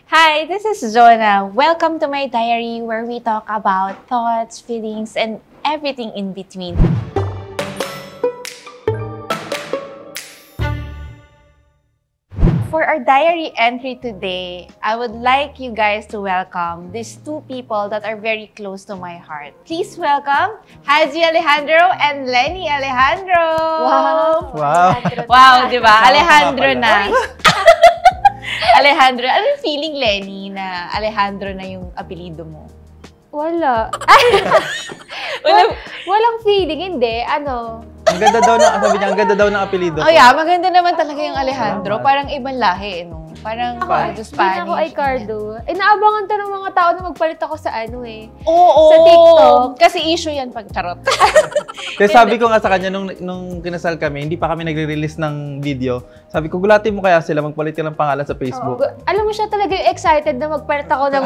Hi, this is Jonah. Welcome to my diary where we talk about thoughts, feelings, and everything in between. For our diary entry today, I would like you guys to welcome these two people that are very close to my heart. Please welcome Haji Alejandro and Lenny Alejandro! Wow, di ba? Alejandro na. Alejandro, ano yung feeling, Lenny, na Alejandro na yung apelido mo? Wala. Walang feeling, hindi. Ang ganda daw ng, sabi niya, ang ganda daw ng apelido. Oh yeah, maganda naman talaga yung Alejandro. Parang ibang lahi, no? Parang Spanish. Hindi ako ay Cardo. Inaabangan to ng mga tao na magpalit ako sa Oo, sa TikTok. Kasi issue yan pag charot. Kasi sabi ko nga sa kanya, nung kinasal kami, hindi pa kami nagre-release ng video. Sabi ko, gulatin mo kaya sila, magpalit ka ng pangalan sa Facebook. Alam mo siya talaga yung excited na magpalit ako ng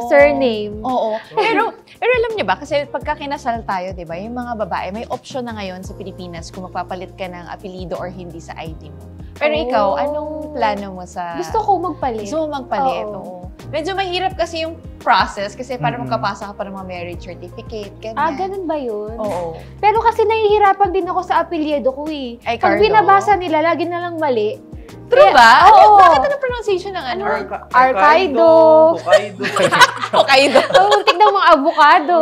surname. Oo. Pero alam niyo ba, kasi pagka kinasal tayo, di ba, yung mga babae, may option na ngayon sa Pilipinas kung magpapalit ka ng apelido or hindi sa ID mo. Pero ikaw, anong plano mo sa... Gusto ko magpalit. Gusto mo magpalit, oo. Medyo mahirap kasi yung process kasi para magkapasa ka pa ng mga marriage certificate, ganyan. Ganun ba yun? Oo. Pero kasi nahihirapan din ako sa apelyido ko eh. Ay, Pag Cardo? Binabasa nila, lagi na lang mali. True ba? Oo. Bakit ano pronunciation ng ano? Arkaido. Hokkaido. Muntik ng mga avocado.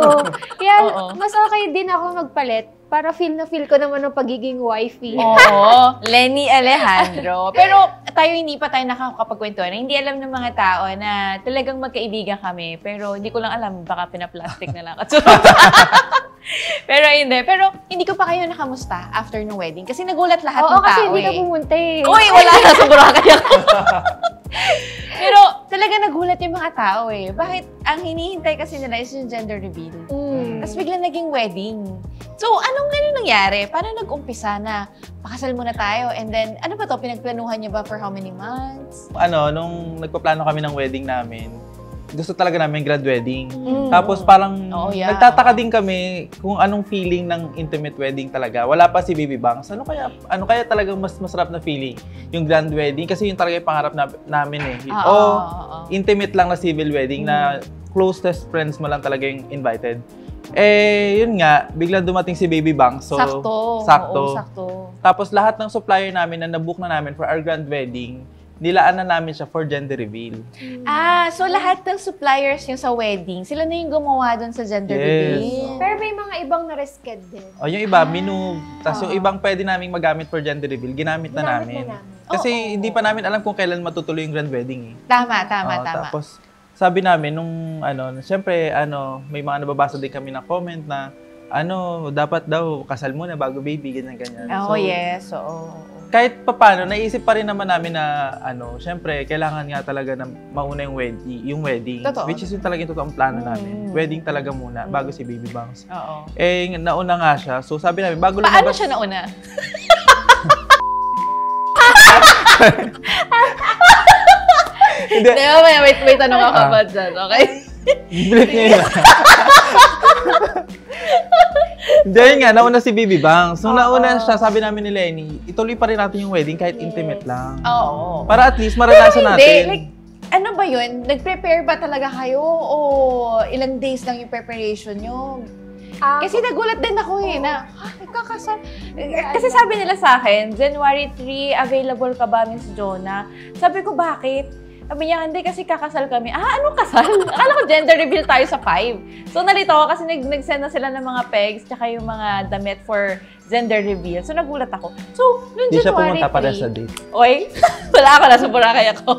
Kaya Oo. mas okay din ako magpalit para feel ko naman ng pagiging wifey. Oo. Lenny Alejandro. Pero tayo hindi pa tayo nakakapagkwentuhan. Hindi alam ng mga tao na talagang magkaibigan kami. Pero hindi ko lang alam, baka pinaplastic na lang. Pero hindi. Pero hindi ko pa kayo nakamusta after ng wedding. Kasi nagulat lahat ng tao. Oo, kasi hindi ka pumunta eh. Uy, wala na sa Boracay ako. Pero talaga nagulat yung mga tao eh. Bakit? Ang hinihintay kasi nila is yung gender reveal. Tapos biglang naging wedding. So, anong nangyari? Paano nag-umpisa na pakasal muna tayo? And then, ano ba to? Pinagplanuhan niyo ba for how many months? Nung nagpaplano kami ng wedding namin, gusto talaga namin grad wedding. Tapos parang nagtataka din kami kung anong feeling ng intimate wedding talaga. Wala pa si Baby Bangs. Ano kaya talagang mas masarap na feeling? Yung grand wedding? Kasi yung talaga yung pangarap namin eh. Intimate lang na civil wedding na closest friends mo lang talaga yung invited. Yun nga, biglang dumating si Baby Bangs. So, sakto. Oo, sakto. Tapos lahat ng supplier namin na nabook na namin for our grand wedding, nilaan na namin siya for gender reveal. So lahat ng suppliers yung sa wedding, sila na yung gumawa doon sa gender reveal. Pero may mga ibang na-risked din. Yung iba, minove. Tapos yung ibang pwede naming magamit for gender reveal, ginamit na namin. Kasi hindi pa namin alam kung kailan matutuloy yung grand wedding eh. Tama. Tapos sabi namin nung siyempre may mga nababasa din kami na comment na dapat daw kasal muna bago baby, ganyan. Yes. Kahit papaano, naisip pa rin naman namin na siyempre kailangan nga talaga na mauna yung wedding. Totoo. Which is yung talagang totoong plano namin. Wedding talaga muna bago si Baby Bangs. Oo. Nauna nga siya. So sabi namin, bago lumabas... Paano siya nauna? Hindi. May tanong ako about dyan, okay? Bilit niya yun. Hindi, yun nga, nauna si Baby Bangs. Nung nauna siya, sabi namin ni Lenny, ituloy pa rin natin yung wedding kahit intimate lang. Oo. Para at least maranasan natin. Like, ano ba yun? Nag-prepare ba talaga kayo? O ilang days lang yung preparation nyo? Kasi nagulat din ako na, nagkakasal. Kasi sabi nila sa akin, January 3, available ka ba, Miss Jonah? Sabi ko, bakit? Sabi niya, hindi kasi kakasal kami. Anong kasal? Akala ko gender reveal tayo sa 5. So nalito ako kasi nag-send na sila ng mga pegs tsaka yung mga damit for gender reveal. So nagulat ako. So, noong January 3... Hindi siya pumunta para sa date. Oy, wala ako, nasa Boracay ako.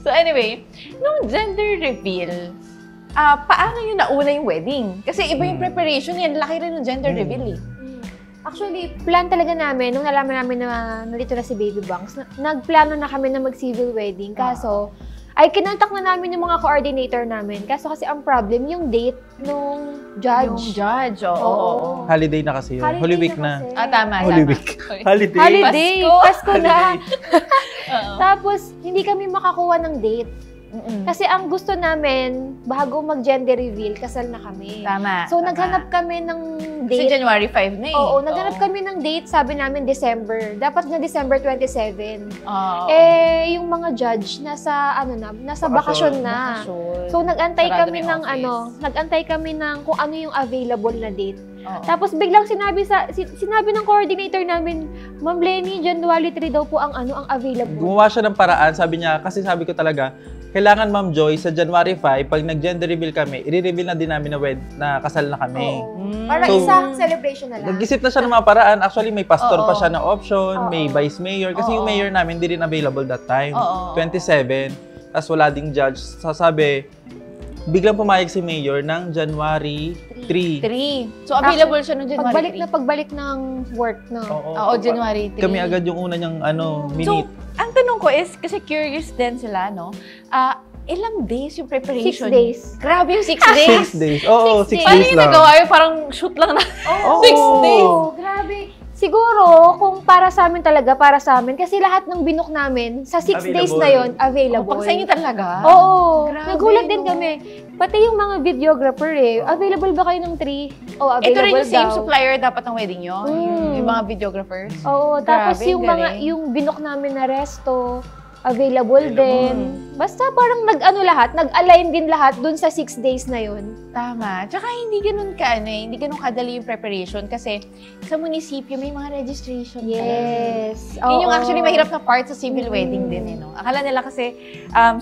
So anyway, nung gender reveal, paano yung nauna yung wedding? Kasi iba yung preparation yan. Laki rin ng gender reveal eh. Actually, plan talaga namin, nung nalaman namin na nalito na si Baby Bangs, nagplano na kami na mag-civil wedding. Kaso, ay kinontak na namin yung mga coordinator namin. Kaso kasi ang problem, yung date nung judge. Yung judge, oo. Holiday na kasi yun. Holy week na. Tama. Holy week. Holiday. Pasko na. Oo. Tapos, hindi kami makakuha ng date. Kasi ang gusto namin, bago mag-gender reveal, kasal na kami. Tama. So, naghanap kami ng date. Kasi January 5 na eh. Oo, naghanap kami ng date, sabi namin December. Dapat na December 27. Yung mga judge, nasa bakasyon na. So, nag-antay kami ng kung ano yung available na date. Tapos biglang sinabi ng coordinator namin, Ma'am Lenny, January 3 daw po ang available. Gumawa siya ng paraan, sabi niya, kasi sabi ko talaga, kailangan Ma'am Joy, sa January 5, pag nag-gender reveal kami, i-reveal na din namin na kasal na kami. Parang isang celebration na lang. Nag-isip na siya ng mga paraan. Actually, may pastor pa siya na option, may vice mayor. Kasi yung mayor namin, hindi rin available that time. 27. Tapos wala ding judge. Sasabi, biglang pumayag si mayor ng January 3. So, available siya noong January 3. Pagbalik ng work na. Oo, January 3. Kami agad yung una niyang minute. So, ang tanong ko is, kasi curious din sila, no? Ilang days yung preparation? 6 days. Grabe yung 6 days. 6 days. Oo, 6 days lang. Paano yung nagawa yung parang shoot lang na? 6 days. Grabe. Siguro, kung para sa amin, kasi lahat ng binook namin, sa 6 days na yon available. Pag sa inyo talaga? Oo. Nagulat din kami. Pati yung mga videographer available ba kayo ng 3? Available ito rin yung same daw. supplier dapat ng wedding nyo? Yung mga videographers? Oo. Tapos yung binook namin na resto, available din. Basta parang nag-align din lahat dun sa 6 days na yun. Tama. Tsaka hindi ganun kadali yung preparation kasi sa munisipyo may mga registration. Yes. Yun yung actually mahirap na part sa civil wedding din, no? Akala nila kasi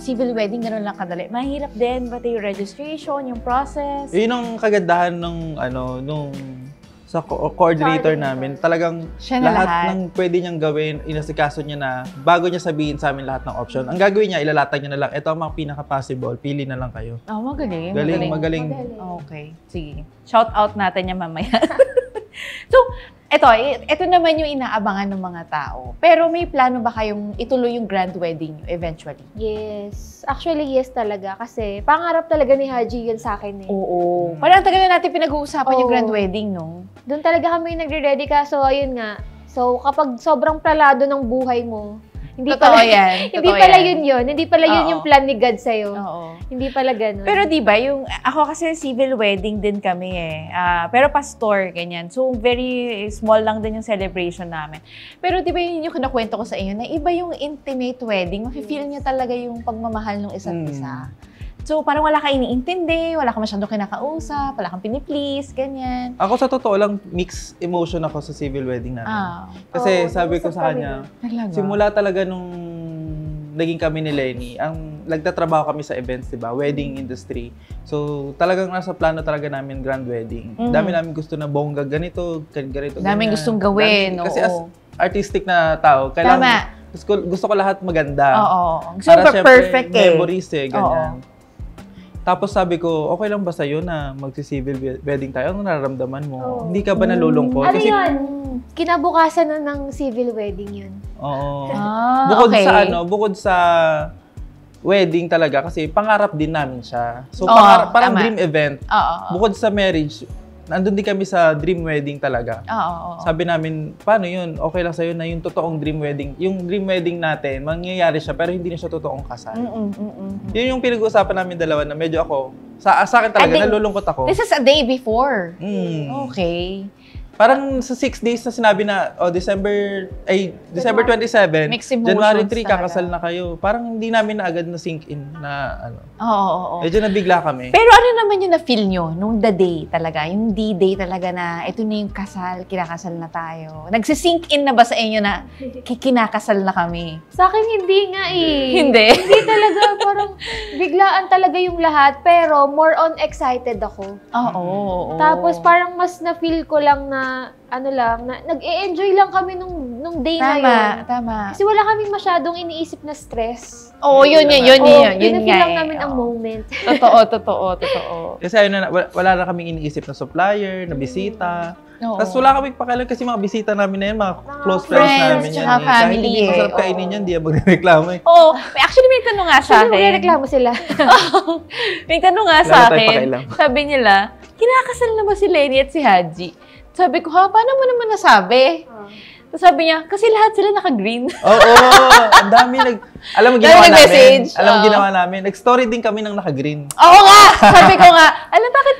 civil wedding ganun lang kadali. Mahirap din, pati yung registration, yung process. Yun ang kagandahan sa coordinator namin, talagang lahat ng pwede niyang gawin, inasikaso niya na bago niya sabihin sa amin lahat ng option. Ang gagawin niya, ilalatag niya na lang, ito ang mga pinaka-possible, pili na lang kayo. Magaling. Magaling. Okay, sige. Shout out natin niya mamaya. So, ito naman yung inaabangan ng mga tao. Pero may plano ba kayong ituloy yung grand wedding nyo eventually? Yes. Actually, yes talaga. Kasi pangarap talaga ni Haji yun sa akin eh. Oo. Parang tagal na natin pinag-uusapan yung grand wedding, no? Doon talaga kami nagre-ready ka. So, ayun nga. So, kapag sobrang plado ng buhay mo, hindi pala yun yung plan ni God sa'yo. Hindi pala ganun. Pero di ba, ako kasi civil wedding din kami pero pastor, ganyan. So, very small lang din yung celebration namin. Pero di ba yun yung kinakwento ko sa inyo, na iba yung intimate wedding, mafe-feel niya talaga yung pagmamahal ng isa't isa. So, parang wala ka iniintindi, wala ka masyadong kinakausap, wala kang piniplease, ganyan. Ako sa totoo lang, mixed emotion ako sa civil wedding namin. Kasi sabi ko sa kanya, simula talaga nung naging kami ni Lenny, nagtatrabaho kami sa events, diba? Wedding industry. So, talagang nasa plano talaga namin grand wedding. Dami namin gusto na bongga, ganito, Daming gustong gawin, kasi as artistic na tao, kailangan, gusto ko lahat maganda. Super perfect memories ganyan. Tapos sabi ko, okay lang ba sa'yo na magsi-civil wedding tayo? Ano nararamdaman mo? Hindi ka ba nalulungkot? Ano yun? Kinabukasan na ng civil wedding yun. Oo. Bukod sa wedding talaga, kasi pangarap din namin siya. So, parang dream event. Bukod sa marriage, nandun din kami sa dream wedding talaga. Sabi namin, paano yun? Okay lang sa'yo na yung totoong dream wedding. Yung dream wedding natin, mangyayari siya, pero hindi na siya totoong kasal. Yun yung pinag-uusapan namin dalawa na medyo ako, sa akin talaga, nalulungkot ako. This is a day before. Okay. Parang sa 6 days na sinabi na, December 27, January 3, kakasal na kayo. Parang hindi namin na agad na sink in na medyo nabigla kami. Pero ano naman yung na-feel nyo nung the day talaga? Yung D-day talaga na ito na yung kasal, kinakasal na tayo. Nagsisink in na ba sa inyo na kinakasal na kami? Sa akin hindi nga eh. Hindi? Hindi talaga. Parang biglaan talaga yung lahat. Pero more on excited ako. Tapos parang mas na-feel ko lang na nag-e-enjoy lang kami nung day na yun. Tama. Kasi wala kaming masyadong iniisip na stress. Yun Pinafeel lang nga namin ang moment. Totoo. Kasi ayun wala na kaming iniisip na supplier, na bisita. Tapos wala kaming pakialam kasi mga bisita namin na yan, mga close friends namin yan. Family. Kahit hindi masarap kainin yan, hindi yan magreklamo eh. Actually may tanong nga sa akin. Magreklamo sila. May tanong nga sa akin. Sabi nila, kinakasal na ba si Lenny at si Haji? Sabi ko, paano mo naman nasabi? Tapos sabi niya, kasi lahat sila naka-green. Oo, ang dami alam mo ginawa namin. Message. Alam mo ginawa namin. Nag-story din kami ng naka-green. Oo nga! Sabi ko nga, alam bakit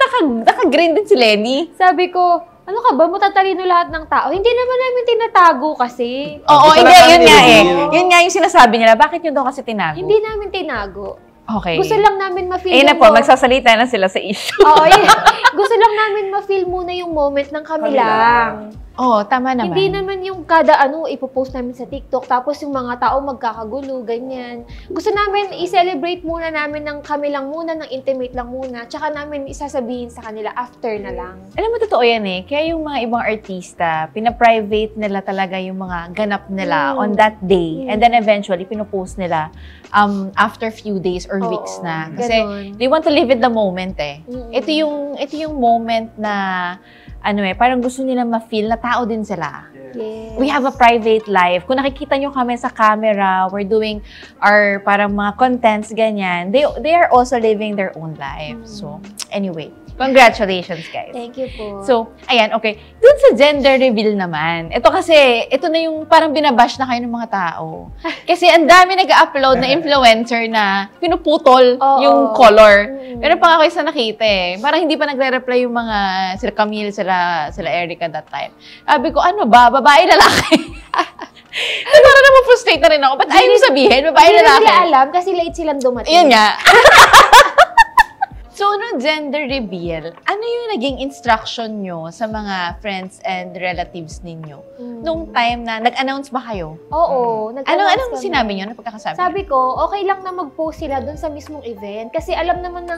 naka-green din si Lenny? Sabi ko, ano ka ba? Matatalino lahat ng tao. Hindi naman namin tinatago kasi. Oo, Gusto hindi, lang yun namin nga eh. i-reveal. Yun nga yung sinasabi nila. Bakit yun daw kasi tinago? Hindi namin tinago. Okay. Gusto lang namin ma-feel Eh na yung po, magsasalita na sila sa issue. Oo, yun. Gusto lang namin ma-feel muna yung moment ng kami lang. Oo, tama naman. Hindi naman yung kada ipopost namin sa TikTok, tapos yung mga tao magkakagulo, ganyan. Gusto namin i-celebrate muna namin ng kami lang muna, ng intimate lang muna, tsaka namin isasabihin sa kanila after na lang. Alam mo, totoo yan eh. Kaya yung mga ibang artista, pina-private nila talaga yung mga ganap nila on that day. And then eventually, pinopost nila after few days or weeks na. Kasi ganun. they want to live in the moment eh. Ito yung moment na parang gusto nila ma-feel na tao din sila. Yes. We have a private life. Kung nakikita nyo kami sa camera, we're doing our parang mga contents, ganyan, they are also living their own life. So, anyway, congratulations, guys. Thank you po. So, ayan, okay. Dun sa gender reveal naman, ito na yung parang binabash na kayo ng mga tao. Kasi ang dami nag-upload na influencer na pinuputol yung color. Pero pa ako isa nakita eh. Parang hindi pa nagre-reply yung mga sila Camille, sila Erica that time. Sabi ko, ano ba? Babae, lalaki? Parang na-frustrate na rin ako. Ba't ayaw mo sabihin? Babae, Hindi lalaki? nila alam kasi late silang dumating. Yun nga. So, no gender reveal, ano yung naging instruction nyo sa mga friends and relatives ninyo? Nung time na, nag-announce ba kayo? Oo. Anong sinabi nyo? Ano pagkakasabi? Sabi ko, okay lang na mag-post sila dun sa mismong event. Kasi alam naman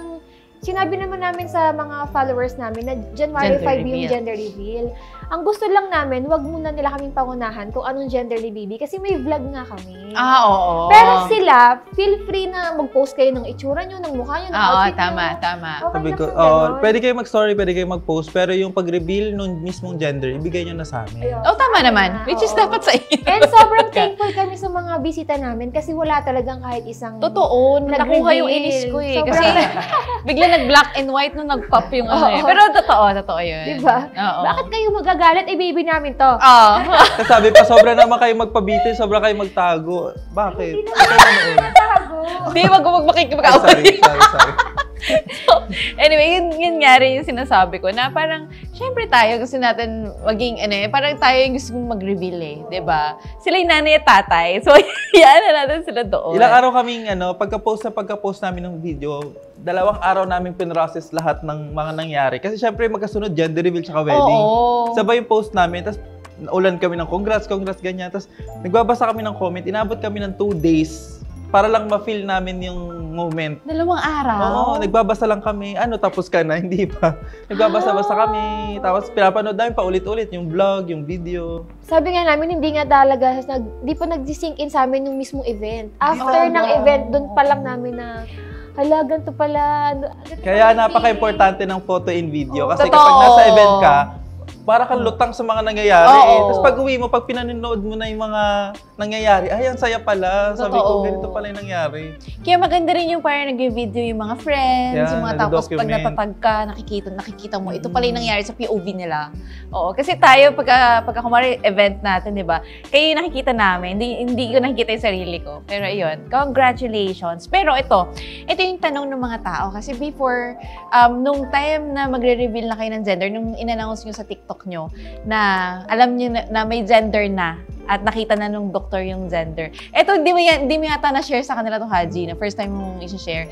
sinabi naman namin sa mga followers namin na January 5 yung gender reveal. Ang gusto lang namin, wag muna nila kaming pangunahan kung anong gender ni Bibi kasi may vlog nga kami. Oo. Pero sila, feel free na mag-post kayo ng itsura nyo, ng mukha nyo, ng outfit tama. nyo. Sabi ko, ganun. pwede kayo mag-story, pwede kayo mag-post, pero yung pag-reveal nung mismong gender, ibigay nyo na sa amin. Tama naman. Which is dapat sa inyo. And sobrang thankful kami sa mga bisita namin kasi wala talagang kahit isang Totoo. Nakuha yung inis ko eh. Kasi bigla nag-black and white nung nag-pop yung Pero totoo yun. Diba? Oo. Bakit kayo magagalit? Baby namin to. Kasi sabi pa, sobra naman kayo magpabitin, sobra kayo magtago. Bakit? Hindi naman natago. Hindi, wag makikipag-away. Sorry. So, anyway, yun nga rin yung sinasabi ko na parang, syempre tayo gusto natin maging, parang tayo yung gusto mong mag-reveal eh, diba? Sila yung nanay at tatay. So, yan na natin sila doon. Ilang araw kaming, pagka-post namin ng video, 2 araw namin pinrocess lahat ng mga nangyari. Kasi syempre magkasunod, gender reveal tsaka wedding. Sabay yung post namin, tapos ulan kami ng congrats, ganyan. Tapos nagbabasa kami ng comment, inabot kami ng 2 days para lang ma-feel namin yung moment. 2 araw? Oo, nagbabasa lang kami. Tapos ka na? Hindi pa. Nagbabasa-basa kami. Tapos pinapanood namin paulit-ulit yung vlog, yung video. Sabi nga namin, hindi nga talaga, di pa nag-sink in sa amin yung mismong event. After ng event, dun pa lang namin na, hala, ganito pala. Kaya napaka-importante ng photo and video. Kasi Totoo. kapag nasa event ka, para kang lutang sa mga nangyayari. Tapos pag uwi mo, pag pinanonood mo na yung mga nangyayari, ay, ang saya pala. Sabi ko, ganito pala yung nangyari. Kaya maganda rin yung parang nag-video yung mga friends, yung mga tapos pag nado-document. natatag ka, nakikita mo, ito pala yung nangyari sa POV nila. Oo, kasi tayo, pagka kumari event natin, di ba, kayo yung nakikita namin, hindi ko nakikita yung sarili ko. Pero ayun, congratulations. Pero ito yung tanong ng mga tao. Kasi before, nung time na magre-reveal na kayo ng gender, nung in-announce nyo sa TikTok nyo, na alam nyo na may gender na, at nakita na nung doktor yung gender. Ito, hindi mo yata na-share sa kanila to, Haji, na first time mong i-share.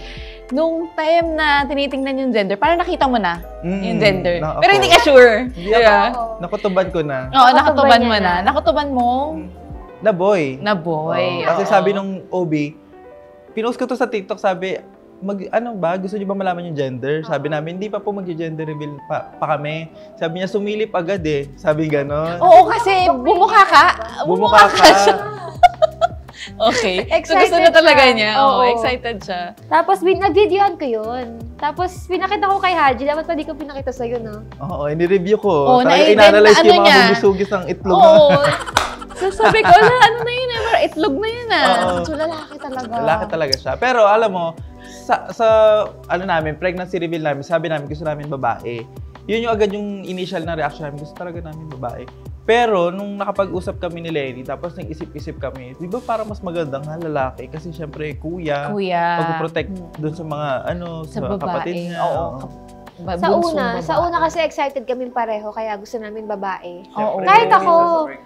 Nung time na tinitingnan yung gender, parang nakita mo na yung gender. Pero hindi ka sure. Hindi ako. Nakutuban ko na. Oo, nakutuban mo niya na. Nakutuban mo? Na boy. Oo. Kasi sabi nung OB, pinost ko to sa TikTok, sabi, gusto niyo ba malaman yung gender? Sabi namin, hindi pa po mag-gender reveal pa kami. Sabi niya, sumilip agad eh. Sabi gano'n. Oo, kasi bumukha ka. Bumukha ka. Okay. So Excited gusto na talaga siya. niya. Oo. Excited siya. Tapos, nag-videohan ko yun. Tapos, pinakita ko kay Haji. Dapat pa di ko pinakita sa'yo, no? Oo, ini-review ko. Oo, Talaga na-event in-analyze na ko yung mga niya. bumisugis ng itlog. Oo. So sabi ko, ano na yun eh, parang itlog na yun So, lalaki talaga. Lalaki talaga siya. Pero alam mo, sa pregnancy reveal namin, sabi namin gusto namin babae. Yun yung agad yung initial na reaction namin. Gusto talaga namin babae. Pero, nung nakapag-usap kami ni Lenny, tapos nag-isip-isip kami, di ba parang mas magandang lalaki? Kasi syempre, kuya. Mag-protect dun sa mga, sa kapatid niya. Oo. Sa una kasi excited kami pareho, kaya gusto namin babae. Oo.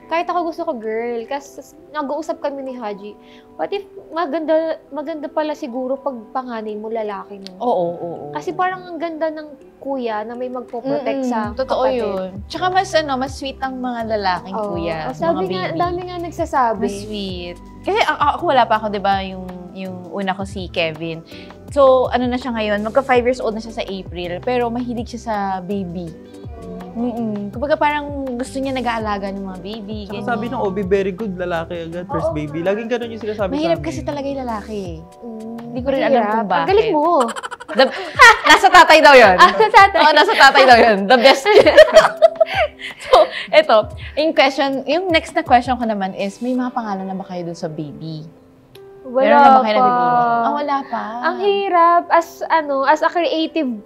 Kahit ako gusto ko girl. Kasi nag-uusap kami ni Haji, what if maganda pala siguro pag panganay mo lalaki no? Oo. Kasi parang ang ganda ng kuya na may magpo-protect sa totoo kapatid. Yun. Tsaka mas sweet ang mga lalaking kuya. Sabi nga, dami nga nagsasabi. Mas sweet. Kasi ako wala pa ako, di ba, yung una ko si Kevin. So, ano na siya ngayon, magka 5 years old na siya sa April, pero mahilig siya sa baby. Kumbaga parang gusto niya nag-aalaga ng mga baby. Saka sabi ng Obi, very good lalaki agad, first baby. Laging ganun yung sinasabi sa amin. Mahirap kasi talaga yung lalaki. Hindi ko rin alam kung bakit. Ang galing mo. Nasa tatay daw yun. Sa tatay. Oo, nasa tatay daw yun. The best. So, eto, yung next na question ko naman is, may mga pangalan na ba kayo dun sa baby? Wala pa. Wala pa. Ang hirap as a creative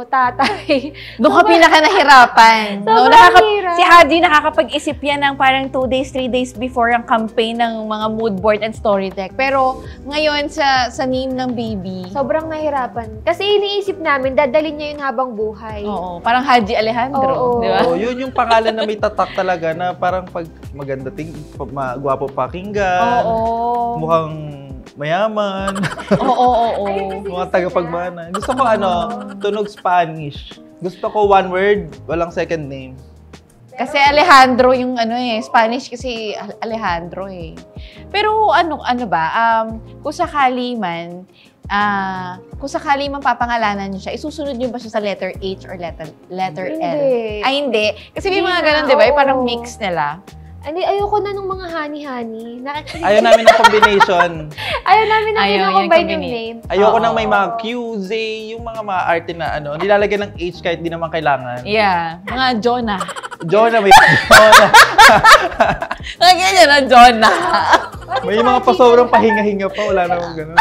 tatay. Doon ka pinaka-nahirapan. Hirap. Si Haji nakakapag-isip yan ng parang 2 days, 3 days before ang campaign ng mga mood board and story deck. Pero ngayon sa name ng baby, sobrang nahirapan. Kasi iniisip namin, dadalhin niya yun habang buhay. Oo, parang Haji Alejandro. Di ba? Oo, yun yung pangalan na may tatak talaga na parang pag maganda gwapo pakinggan. Oo. Mukhang mayaman. Oo. Mga tagapagmana. Gusto ko tunog Spanish. Gusto ko one word, walang second name. Kasi Alejandro yung Spanish kasi Alejandro eh. Pero ano ba, kung sakali man papangalanan niyo siya, isusunod niyo ba siya sa letter H or letter L? Ay, hindi. Kasi may mga ganun, di ba? Parang mix nila. Ayoko na nung mga honey-honey. Ayaw namin ng combination. Ayaw namin na pinakombine yung name. Ayoko nang may mga Q, Z, yung mga arte na nilalagyan ng H kahit di naman kailangan. Yeah. Mga Jonah. Jonah, may Jonah. Mga ganyan na Jonah. May mga pasobrang pahinga-hinga pa. Wala namang ganun.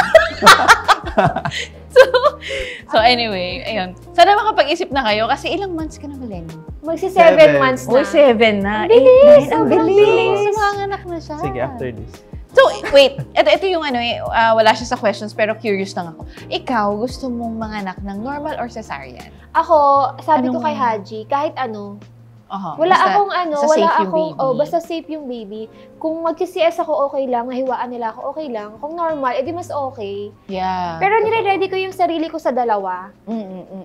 So anyway, ayun. Sana makapag-isip na kayo kasi ilang months ka na ba, Lenny? Magsi 7 months na. 7 na. Bilis! Ang bilis! Sumanganak na siya. Sige, after this. So, wait. Ito yung wala siya sa questions pero curious lang ako. Ikaw, gusto mong manganak ng normal or cesarean? Ako, sabi ko kay Haji, kahit basta safe yung baby. Kung mag-CS ako, okay lang. Nahiwaan nila ako, okay lang. Kung normal, edi mas okay. Yeah. Pero nire-ready ko yung sarili ko sa dalawa.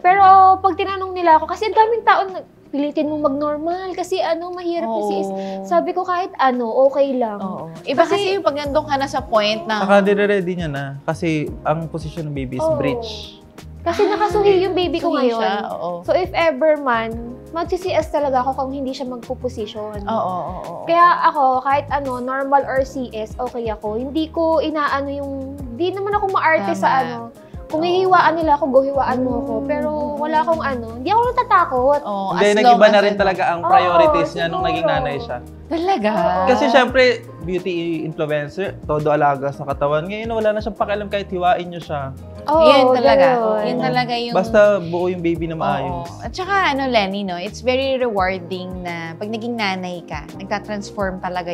Pero pag tinanong nila ako, kasi ang daming tao pilitin mo mag-normal kasi mahirap kasi sabi ko kahit okay lang. Oo. Iba kasi yung pag nandun ka na sa point na... Saka nire-ready niya na kasi ang position ng baby is breech. Kasi nakasuhi yung baby ko ngayon. Siya, so if ever man, mag-CS talaga ako kung hindi siya magpo-position. Oo. Kaya ako, kahit normal or CS, okay ako. Hindi ko hindi naman ako maarte sa Kung hihiwaan nila ako, hiwaan mo ako. Pero wala akong hindi ako natatakot. Hindi, nag-iba na rin talaga ang priorities niya nung naging nanay siya. Talaga? Kasi syempre, beauty influencer, todo alaga sa katawan. Ngayon, wala na siyang pakialam kahit hiwain niyo siya. Yan talaga. Yan talaga yung... Basta buo yung baby na maayos. At saka Lenny, it's very rewarding na pag naging nanay ka, nagtatransform talaga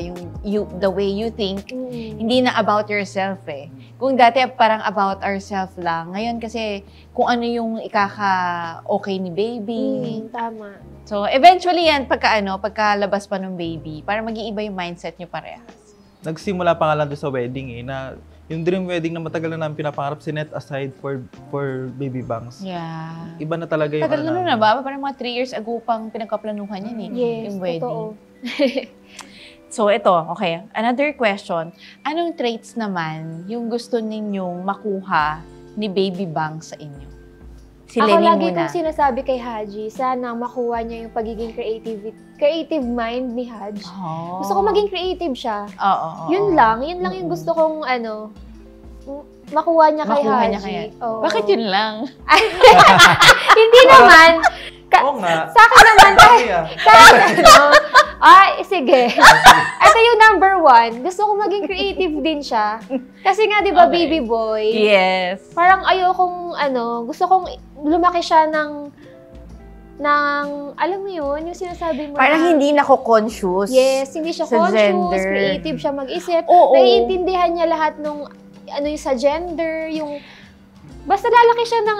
the way you think. Hindi na about yourself eh. Kung dati parang about ourselves lang. Ngayon kasi kung ano yung ikaka-okay ni baby. Tama. So, eventually yan, pagkalabas pa ng baby, para mag-iiba yung mindset nyo parehas. Nagsimula pa nga lang doon sa wedding na yung dream wedding na matagal na namin pinapangarap, sinet aside for baby bangs. Yeah. Iba na talaga yung tagal na ba? Parang mga 3 years ago pang pinagkaplanuhan yan Yes, yung wedding. totoo. So, ito, okay. Another question. Anong traits naman yung gusto ninyong makuha ni baby bangs sa inyo? Si Lenny lagi muna. kong sinasabi kay Haji, sana makuha niya yung pagiging creative mind ni Haji. Gusto ko maging creative siya. Yun lang yung gusto kong makuha niya kay Haji. Bakit yun lang? Hindi naman. Oo nga. Sa akin naman, sige. Ito yung number 1. Gusto ko maging creative din siya. Kasi nga, di ba, baby boy? Yes. Parang ayokong, gusto kong lumaki siya ng alam mo yun, yung sinasabi mo Parang hindi nako-conscious. Yes, hindi siya sa conscious, gender. creative siya mag-isip. Oo. Naiintindihan niya lahat nung, yung sa gender, yung, basta lalaki siya ng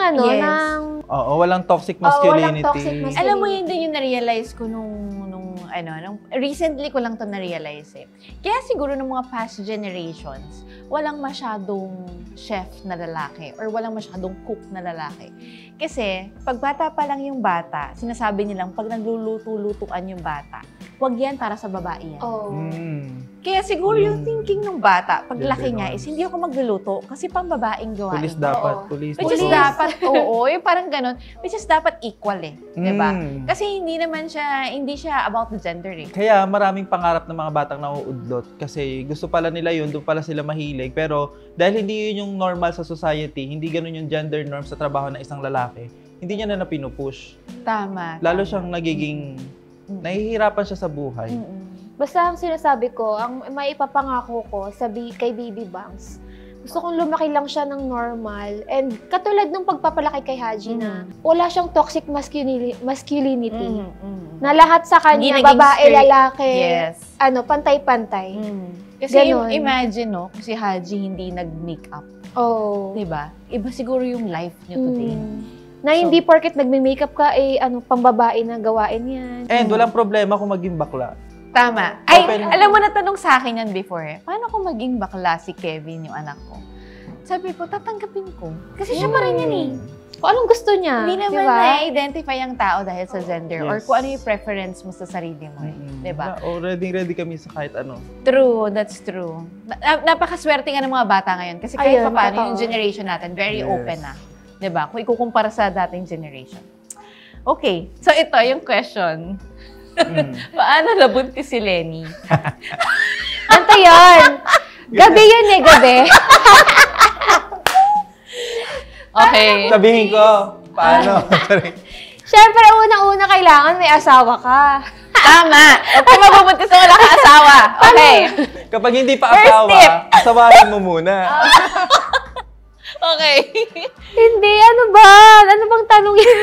Oo, walang toxic masculinity. walang toxic masculinity. Alam mo, yun din yung na-realize ko nung recently ko lang to na-realize eh. Kaya siguro ng mga past generations, walang masyadong chef na lalaki or walang masyadong cook na lalaki. Kasi, pag bata pa lang yung bata, sinasabi nilang pag nagluluto-lutuan yung bata, wag yan para sa babae yan. Oh. Kaya siguro yung thinking ng bata, pag laki niya, is hindi ako magluluto kasi pang babaeng gawain. Pulis dapat. Oo. Pulis. Which is dapat, yung parang ganun, which is dapat equal eh. Diba? Kasi hindi siya about the gender eh. Kaya maraming pangarap ng mga batang nauudlot kasi gusto pala nila yun, doon pala sila mahilig. Pero dahil hindi yun yung normal sa society, hindi ganun yung gender norm sa trabaho ng isang lalaki, hindi niya na pinupush. Tama. Lalo siyang nagiging, nahihirapan siya sa buhay. Basta ang sinasabi ko, ang maipapangako ko kay Baby Bangs, gusto kong lumaki lang siya ng normal. And katulad nung pagpapalaki kay Haji na wala siyang toxic masculinity. Na lahat sa kanya, Hindi naging babae, strict. lalaki, Yes. pantay-pantay. Kasi Ganon. imagine, no, si Haji hindi nag-makeup. Oh. Diba? Iba siguro yung life niyo today. Na hindi porket nagme-makeup ka, pang-babae na gawain yan. And walang problema kung maging bakla. Tama. Ay, alam mo, natanong sa akin yan before eh. Paano kung maging bakla si Kevin, yung anak ko? Sabi ko, tatanggapin ko. Kasi siya pa rin yan eh. Kung anong gusto niya. Hindi naman diba? na-identify ang tao dahil sa gender or Yes. kung ano yung preference mo sa sarili mo eh. Diba? Ready kami sa kahit ano. True, that's true. Napakaswerte nga ng mga bata ngayon kasi kahit Ayun, paano totoo. yung generation natin, very Yes. open na. Diba? Kung ikukumpara sa dating generation. Okay, so ito yung question. Paano nabuntis si Lenny? Ante yan. Gabi yun eh, gabi. Okay. Sabihin ko, paano? Siyempre, unang-una kailangan may asawa ka. Tama. Kung mabubuntis na wala ka asawa. Okay. Kapag hindi pa First asawa, tip. asawahin mo muna. Okay. Hindi, ano ba? Ano bang tanong yun?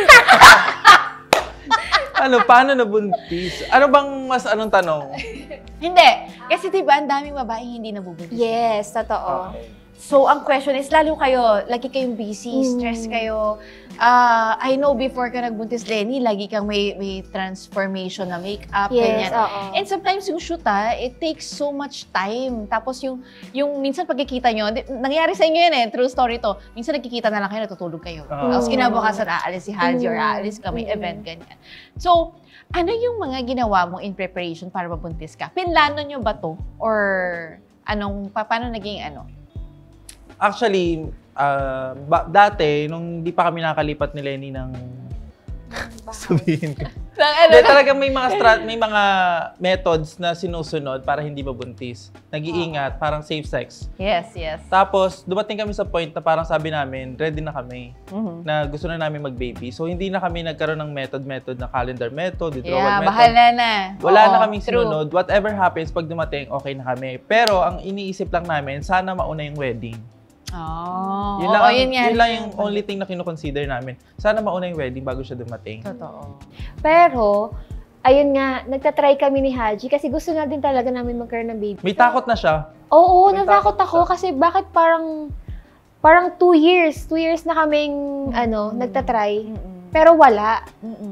Paano nabuntis? Ano bang anong tanong? Hindi. Kasi diba, ang daming babaeng hindi nabubuntis. Yes, totoo. So, ang question is, lalo kayo, lagi kayong busy, stress kayo. I know before ka nagbuntis, Lenny, lagi kang may transformation na makeup, Yes, ganyan. oo. And sometimes yung shoot, it takes so much time. Tapos yung minsan pagkikita nyo, nangyari sa inyo yun eh, true story to. Minsan nagkikita na lang kayo, natutulog kayo. Tapos kinabukasan, aalis si Haji or aalis ka, may event, ganyan. So, ano yung mga ginawa mo in preparation para mabuntis ka? Pinlano nyo ba to? Or paano naging ano? Actually, dati, nung di pa kami nakalipat ni Lenny ng sabihin ko. Hindi, talaga may mga methods na sinusunod para hindi mabuntis. Nag-iingat, parang safe sex. Yes, yes. Tapos, dumating kami sa point na parang sabi namin, ready na kami, na gusto na namin mag-baby. So, hindi na kami nagkaroon ng method na calendar method, withdrawal method. Bahala na. Wala Oo, na kaming true. sinunod. Whatever happens, pag dumating, okay na kami. Pero, ang iniisip lang namin, sana mauna yung wedding. Oh, Yun lang yung only thing na kinoconsider namin. Sana mauna yung wedding bago siya dumating. Totoo. Pero, ayun nga, nagtatry kami ni Haji kasi gusto na din talaga namin magkaroon ng baby. May takot na siya. Oo, May natakot takot ako siya. kasi bakit parang 2 years na kaming nagtatry. Pero wala.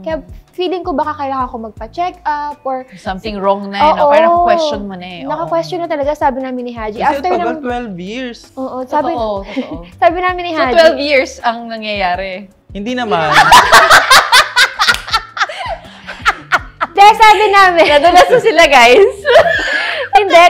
Kaya feeling ko baka kailangan ko magpa-check up or Something wrong na eh. No? Parang question mo na eh. Oo. Naka-question na talaga, sabi namin ni Haji. Kasi After tagal ng 12 years. Oo, sabi Totoo. sabi namin ni So, Haji. 12 years ang nangyayari. Hindi naman. Dahil sabi namin. Nadulas na sila, guys. Hindi,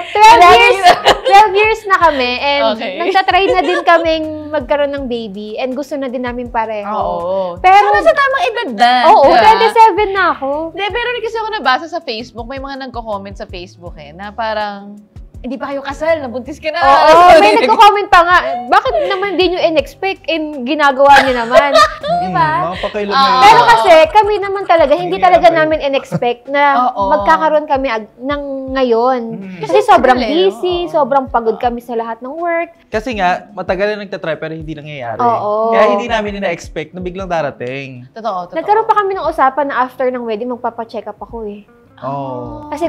12 years na kami and Okay. nagtatry na din kaming magkaroon ng baby and gusto na din namin pareho. Oo. Pero Sana sa tamang edad na. oo, diba? 27 na ako. Hindi, pero kasi ako nabasa sa Facebook, may mga nagko-comment sa Facebook na parang, hindi pa kayo kasal, nabuntis ka na. Oo, may nagko-comment pa nga, bakit naman di nyo in-expect ginagawa nyo naman? Diba? Pero kasi, kami naman talaga, hindi talaga namin in-expect na magkakaroon kami ng ngayon. Kasi sobrang busy, sobrang pagod kami sa lahat ng work. Kasi nga, matagal na nagtatry pero hindi nangyayari. Oo. Kaya hindi namin na-expect na biglang darating. Totoo. Nagkaroon pa kami ng usapan na after ng wedding, magpapacheck up ako eh. Oh. Kasi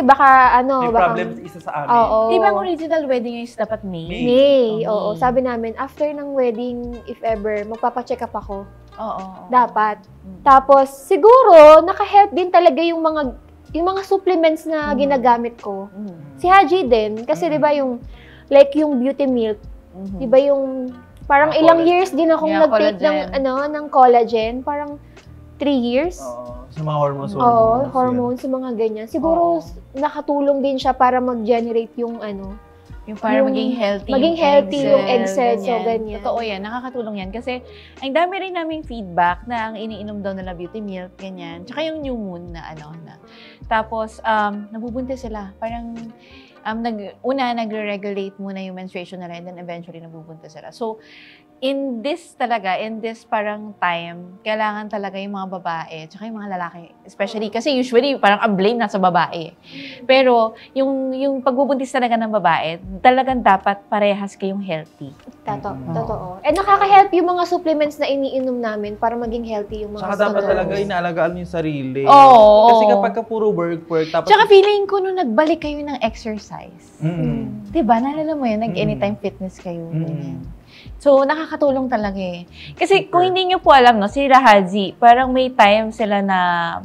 baka May problem isa sa amin. Oo. Di ba ang original wedding is dapat May? May. Oo. Sabi namin, after ng wedding, if ever, magpapacheck up ako. Oo. Dapat. Tapos, siguro, naka-help din talaga yung mga supplements na ginagamit ko. Si Haji din. Kasi, di ba, yung beauty milk, di ba yung, parang ilang years din akong nag-take ng collagen. Parang 3 years. Sa mga hormones. Oo, hormones, mga ganyan. Siguro, nakatulong din siya para mag-generate yung yung para maging healthy yung egg cells. So, ganyan. Totoo yan. Nakakatulong yan. Kasi, ang dami rin naming feedback na ang iniinom daw nila beauty milk, ganyan. Tsaka yung new moon na Tapos, nabubuntis sila. Parang, nagre-regulate muna yung menstruation nila and then eventually nabubuntis sila. So, in this parang time, kailangan talaga yung mga babae, tsaka yung mga lalaki, especially, kasi usually parang ang blame nasa babae. Pero, yung pagbubuntis talaga ng babae, talagang dapat parehas kayong healthy. Totoo. And nakaka-help yung mga supplements na iniinom namin para maging healthy yung mga saka dapat talaga inaalagaan mo yung sarili. Oo. Kasi kapag puro work, tapos... Tsaka feeling ko nung nagbalik kayo ng exercise. Diba? Naalala mo yun, nag-anytime fitness kayo. So, nakakatulong talaga eh. Kasi kung hindi nyo po alam, si Haji, parang may time sila na,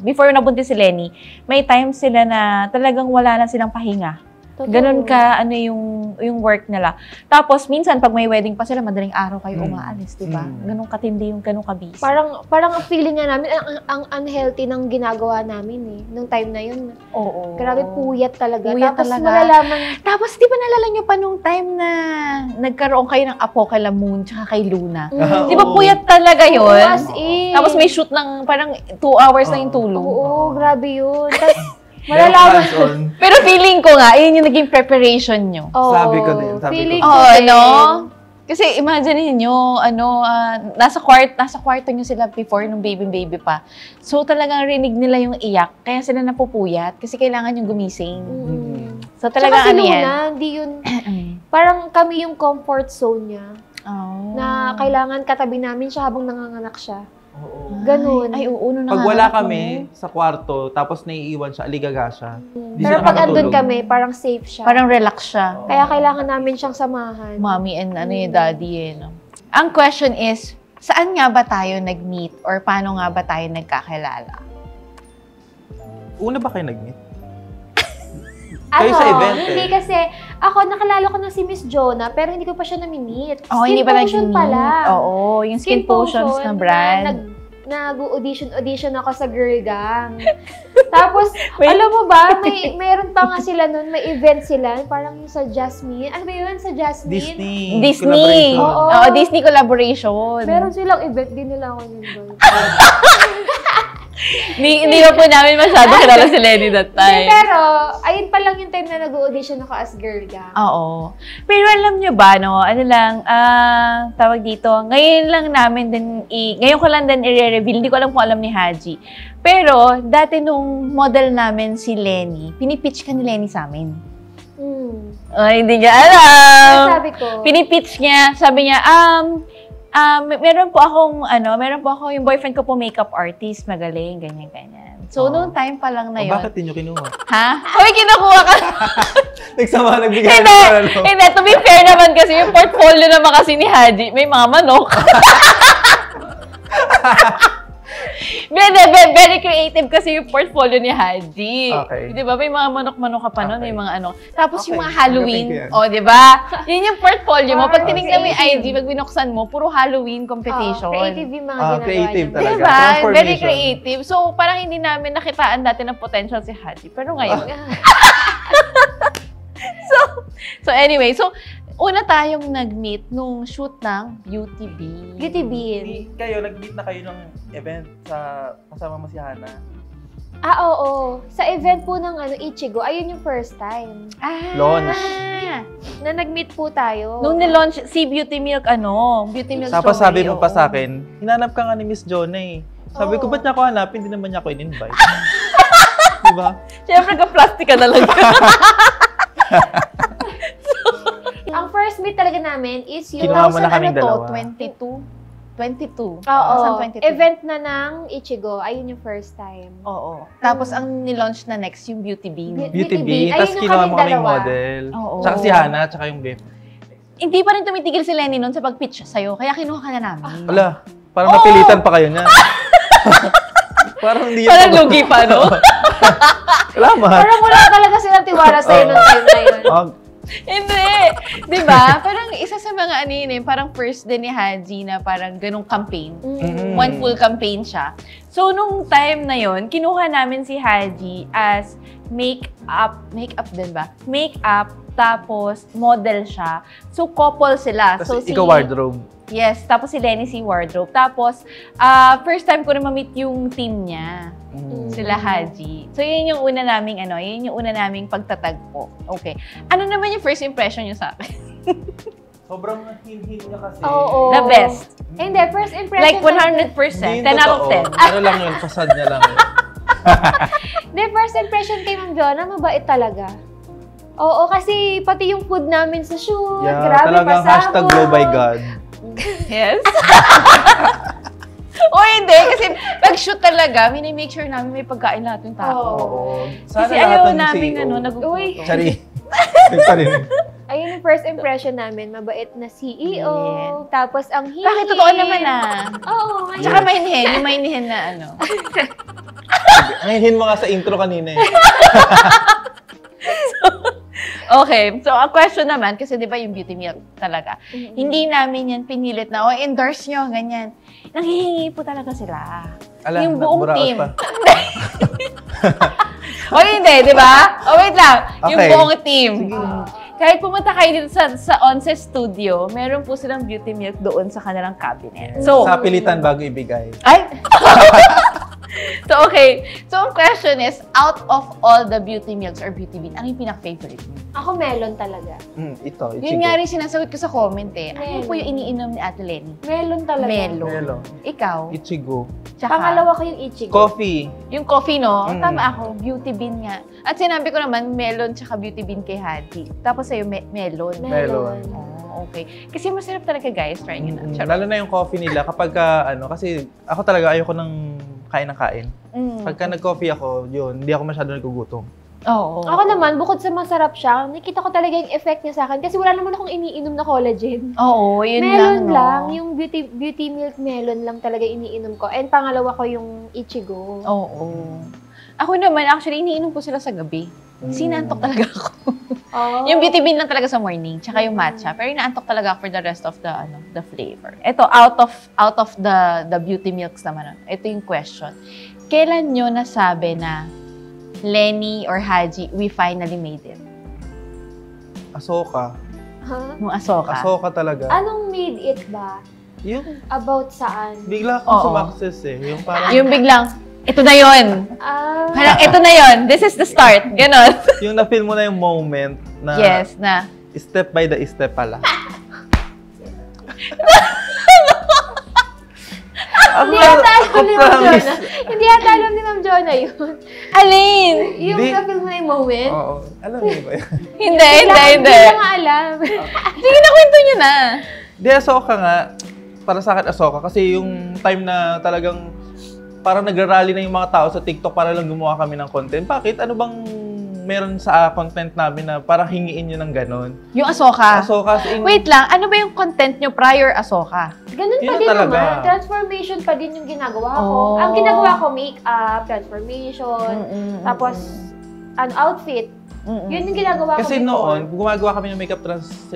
before nabuntis si Lenny, may time sila na talagang wala na silang pahinga. Ganun ka, yung work nila. Tapos, minsan, pag may wedding pa sila, madaling araw kayo umaalis, diba? Ganun katindi yung ganun kabisi. Parang ang feeling nga namin, ang unhealthy ng ginagawa namin eh. Nung time na yun. Oo. Grabe, puyat talaga. Tapos, malalaman. Tapos, di ba nalala nyo pa nung time na nagkaroon kayo ng apo kay Moon tsaka kay Luna? Di ba puyat talaga yun? As in. Tapos, may shoot ng parang 2 hours na yung tulog. Oo, grabe yun. Malalaman. Pero feeling ko nga, yun yung naging preparation nyo. Sabi ko din. Kasi imagine niyo nasa kwarto nyo sila before nung baby pa. So talagang rinig nila yung iyak, kaya sila napupuyat kasi kailangan yung gumising. So talagang si Luna, hindi yun, parang kami yung comfort zone niya. Na kailangan katabi namin siya habang nanganganak siya. Ganun. Ay, oo. Pag wala kami sa kwarto, tapos naiiwan siya, aligaga siya. Pero pag andun kami, parang safe siya. Parang relax siya. Kaya kailangan namin siyang samahan. Mommy and daddy no? Ang question is, saan nga ba tayo nag-meet or paano nga ba tayo nagkakilala? Una ba kayo nag-meet? Kayo sa event Hindi kasi, ako nakalala ko na si Miss Jonah, pero hindi ko pa siya nami-meet. Hindi pa nag-meet pala. Oo, yung Skin Potions na brand. Nag-audition ako sa Girl Gang. Tapos, alam mo ba, mayroon pa nga sila nun, may event sila, parang yung sa Jasmine. Ano ba yun? Sa Jasmine? Disney. Oo, Disney collaboration. Meron silang event, din nila ako yun. Hindi pa po namin masyado kilala si Lenny that time. Pero, ayun pa lang yung time na nag-audition ako as Girl Gang. Oo. Pero alam nyo ba, tawag dito, ngayon ko lang din i-reveal, hindi ko alam kung alam ni Haji. Pero, dati nung model namin si Lenny, pinipitch ka ni Lenny sa amin. Ay, hindi niya alam. Sabi ko. Pinipitch niya, sabi niya, meron po ako yung boyfriend ko po makeup artist, magaling, ganyan. So, noong time pa lang na yun. Bakit din nyo kinuha? Ha? Kinukuha ka. Nagbigay Hindi, to be fair naman kasi, yung portfolio naman kasi ni Haji, may mga manok. Very creative kasi yung portfolio ni Haji. Okay. Di ba? May mga manok-manok ka pa nun, may mga Tapos yung mga Halloween, di ba? Yun yung portfolio mo. Pag tinignan mo yung IG, pag binuksan mo, puro Halloween competition. Creative yung mga ginagawa creative niya. talaga. Diba? Very creative. So, parang hindi namin nakitaan dati ng potential si Haji. Pero ngayon. So anyway, una tayong nag-meet nung shoot ng Beauty Bean. Beauty Bean. Kayo, nag-meet na kayo ng event sa kasama mo si Hana? Oo. Sa event po ng Ichigo, ayun yung first time. Launch. Na nag-meet po tayo. Nung nilaunch si Beauty Milk, Beauty Milk Tapos sabi mo oo. pa sa akin, hinanap ka nga ni Miss Jonah eh. Sabi ko, ba't niya ako hanapin? Hindi naman niya ako in-invite. Diba? Siyempre, ka-plastic ka na lang. Ang first meet talaga namin is yung... Kinuha mo na kaming dalawa. 22. Oo. 22. Event na ng Ichigo. Ayun yung first time. Oo. Tapos ang nilaunch na next, yung Beauty Bean. Beauty Ayun Bean. Tapos yung kinuha mo kaming kaming dalawa. model. Oo. Tsaka si Hana, tsaka yung Beth. Hindi pa rin tumitigil si Lenny noon sa pag-pitch sa'yo, kaya kinuha ka na namin. Wala. Parang napilitan pa kayo niya. Parang hindi yan. Parang lugi pa, no? Salamat. Parang wala talaga silang tiwala sa'yo nung time na yun. Hindi. Di ba? Parang isa sa mga parang first din ni Haji na parang ganong campaign. One full campaign siya. So, nung time na yon, kinuha namin si Haji as make-up din ba? Make-up, tapos model siya. So, couple sila. Tapos So, ikaw wardrobe. Yes, tapos si Lenny si wardrobe. Tapos, first time ko na ma-meet yung team niya. Sila Haji. So, yun yung una naming yun yung una naming pagtatagpo. Okay. Ano naman yung first impression niyo sa akin? Sobrang hin-hin niya kasi. Oo. The best. Hindi, first impression. Like 100%. 10 out of 10. Ano lang yun, fasad niya lang. Hindi, first impression kay Ma'am Jonah, mabait talaga. Oo, kasi pati yung food namin sa shoot, grabe talagang pasabog. #GlowByGod. Yes? O hindi, kasi pag-shoot talaga, make sure namin may pagkain lahat yung tao. Oo. Kasi Sana lahat ayaw ng namin CEO. nagugutom. Chari. Parinig. Ayun yung first impression namin, mabait na CEO. Yeah. Tapos ang hingi. Bakit totoo naman Oo, ngayon. Tsaka mainhin, yung mainhin na Ang hin mo nga sa intro kanina eh. Okay, so ang question naman, kasi di ba yung Beauty Milk talaga, hindi namin yan pinilit na, endorse nyo, ganyan. Nanghihingi po talaga sila. Yung buong buraot team. pa. Hindi, di ba? Wait lang. Yung Okay. buong team. Sige. Kahit pumunta kayo dito sa Once Studio, meron po silang Beauty Milk doon sa kanilang cabinet. So, Sa pilitan bago ibigay. ay! So, okay. So, ang question is, out of all the Beauty Milks or Beauty Bean, ano yung pinaka-favorite mo? Ako melon talaga. Ito, Ichigo. Yun nga rin sinasagot ko sa comment eh. Ano Melon. po yung iniinom ni Ate Lenny? Melon talaga. Melon. Ikaw? Ichigo. Tsaka, Pangalawa ko yung Ichigo. Coffee. yung coffee, no? Mm. Tama ako, Beauty Bean nga. At sinabi ko naman, melon tsaka Beauty Bean kay Haji. Tapos sa'yo, melon. Melon. Oh, okay. Kasi masarap talaga, guys. Try nyo na. Charot. Lalo na yung coffee nila kapag kasi ako talaga ayoko ng kain ng kain. Pagka nag-coffee ako, yun, hindi ako masyado nagugutom. Oo. Ako naman, bukod sa masarap siya, nakita ko talaga yung effect niya sa akin kasi wala naman akong iniinom na collagen. Oo, yun Melon lang, lang, no? yung beauty milk melon lang talaga iniinom ko. And pangalawa ko yung Ichigo. Oo. Ako naman, actually, iniinom ko sila sa gabi. Sinantok talaga ako. Oh. Yung Beauty Bean lang talaga sa morning, tsaka yung matcha. Pero inaantok talaga ako for the rest of the flavor. Ito, out of the Beauty Milks naman. Ito yung question. Kailan nyo nasabi na Lenny or Haji, we finally made it? Asoka. Huh? Nung Asoka. Asoka talaga. Anong made it ba? Yung About saan? bigla akong Oo. sumakses eh. Yung parang, Yung biglang, ito na yun. Parang, ito na yun. This is the start. Ganon. yung na-feel mo na yung moment na Yes, na. step by the step pala. Hindi yata alam ni Ma'am Jonah. Hindi yata alam ni Ma'am Jonah yun. Alin? Yung Hindi. na-feel mo na yung moment. Oo. Alam niyo ba yan? Hindi. Hindi ko nga alam. Sige na, kwento nyo na. Di, Asoka nga. Para sa akin, Asoka. Kasi yung time na talagang parang nagrarally na yung mga tao sa TikTok para lang gumawa kami ng content. Bakit? Ano bang meron sa content namin na parang hingiin nyo ng ganon? Yung Asoka. Asoka, Wait lang, ano ba yung content nyo prior Asoka? Ganun pa Yun din talaga. naman. Transformation pa din yung ginagawa ko. Oh. Ang ginagawa ko, make-up, transformation, tapos an outfit. Yun yung ginagawa ko kasi before. noon, gumagawa kami ng makeup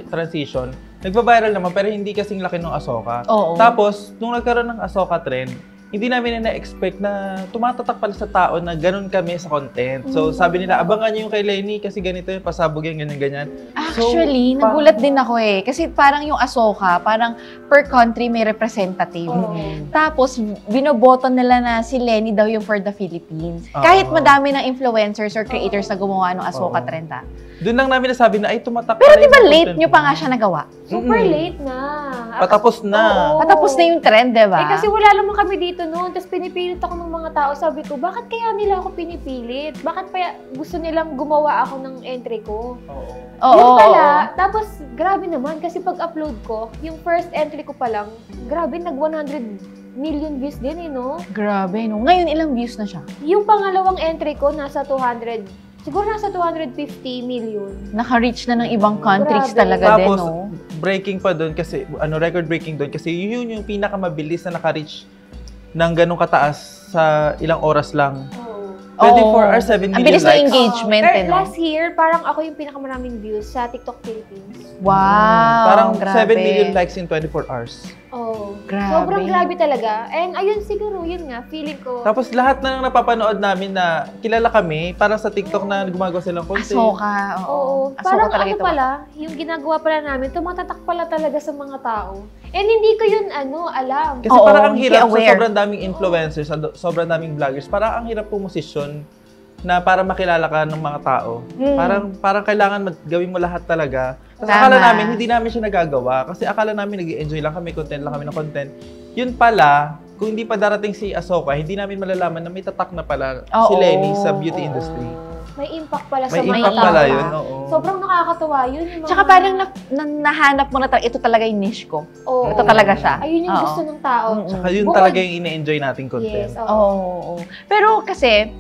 transition, nagpa-viral naman pero hindi kasing laki ng Asoka. Oo. Tapos, nung nagkaroon ng Asoka trend, hindi namin na-expect na tumatatak pala sa tao na ganun kami sa content. So, sabi nila, abangan niyo yung kay Lenny kasi ganito yung pasabog yan, ganyan-ganyan. Actually, nagulat din ako eh. Kasi parang yung Ahsoka, parang per country may representative. Tapos, binoboto nila na si Lenny daw yung for the Philippines. Kahit madami ng influencers or creators na gumawa ng Ahsoka trend. Doon lang namin nasabi na, ay, tumatak Pero pala di ba yung late content nyo pa mo. nga siya nagawa? Super late na. Patapos na. Oo. Patapos na yung trend, di ba? Eh kasi wala naman kami dito noon. Tapos pinipilit ako ng mga tao. Sabi ko, bakit kaya nila ako pinipilit? Bakit pa gusto nilang gumawa ako ng entry ko? Oo. Yun pala. Tapos, grabe naman. Kasi pag-upload ko, yung first entry ko pa lang, grabe, nag-100 million views din no? Grabe, no? Ngayon, ilang views na siya? Yung pangalawang entry ko, nasa 200, siguro nasa 250 million. Naka-reach na ng ibang countries Grabe. talaga din, Tapos, no? breaking pa doon kasi, record breaking doon kasi yun yung pinakamabilis na naka-reach ng ganong kataas sa ilang oras lang. 24 hours, 7 million Ang bilis likes. ng engagement, Pero no? last year, parang ako yung pinakamaraming views sa TikTok Philippines. Wow, Parang grabe. 7 million likes in 24 hours. Oh, Grabe. sobrang grabe talaga. And ayun siguro, yun nga, feeling ko. Tapos lahat na nang napapanood namin na kilala kami, parang sa TikTok na gumagawa silang content. Ahsoka, Oo, Ahsoka parang talaga ano ito. pala, yung ginagawa pala namin, tumatatak pala talaga sa mga tao. And hindi ko yun, alam. Kasi Oo, parang ang hindi hirap sa aware. sobrang daming influencers, sa sobrang daming vloggers, parang ang hirap pumosisyon na para makilala ka ng mga tao. Parang kailangan gawin mo lahat talaga. Kasi Tama. akala namin, hindi namin siya nagagawa. Kasi akala namin nag-enjoy lang kami, content lang kami ng content. Yun pala, kung hindi pa darating si Ahsoka, hindi namin malalaman na may tatak na pala si Lenny sa beauty industry. May impact pala sa May mga impact tao. pala yun, oo. Sobrang nakakatuwa yun. Yung mga... Tsaka parang nahanap mo na talaga, ito talaga yung niche ko. Oo. Ito talaga siya. Ayun yung Oo. gusto ng tao. Saka yun Bukod- talaga yung ine-enjoy nating content. Yes, oo. Oo. Pero kasi,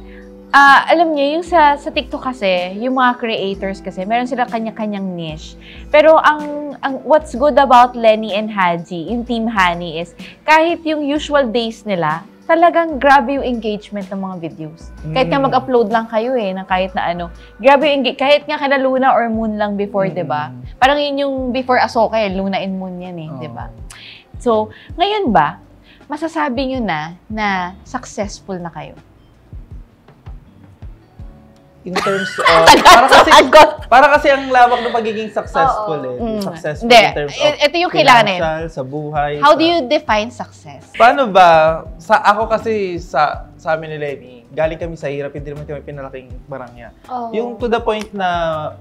alam niyo, yung sa TikTok kasi, yung mga creators kasi, meron sila kanya-kanyang niche. Pero ang what's good about Lenny and Haji, yung Team Hani is, kahit yung usual days nila, talagang grabe yung engagement ng mga videos. Kahit nga mag-upload lang kayo ng kahit na ano. Grabe yung kahit nga kada Luna or Moon lang before, di ba? Parang yun yung before Ahsoka, Luna and Moon yan di ba? So, ngayon ba, masasabi nyo na successful na kayo? In terms of, para kasi ang lawak ng pagiging successful Successful Hindi, in terms of ito yung kailangan financial, sa buhay. How do you define success? Paano ba? Ako kasi sa amin ni Lenny, galing kami sa hirap, hindi naman kami pinalaking barangya. Yung to the point na,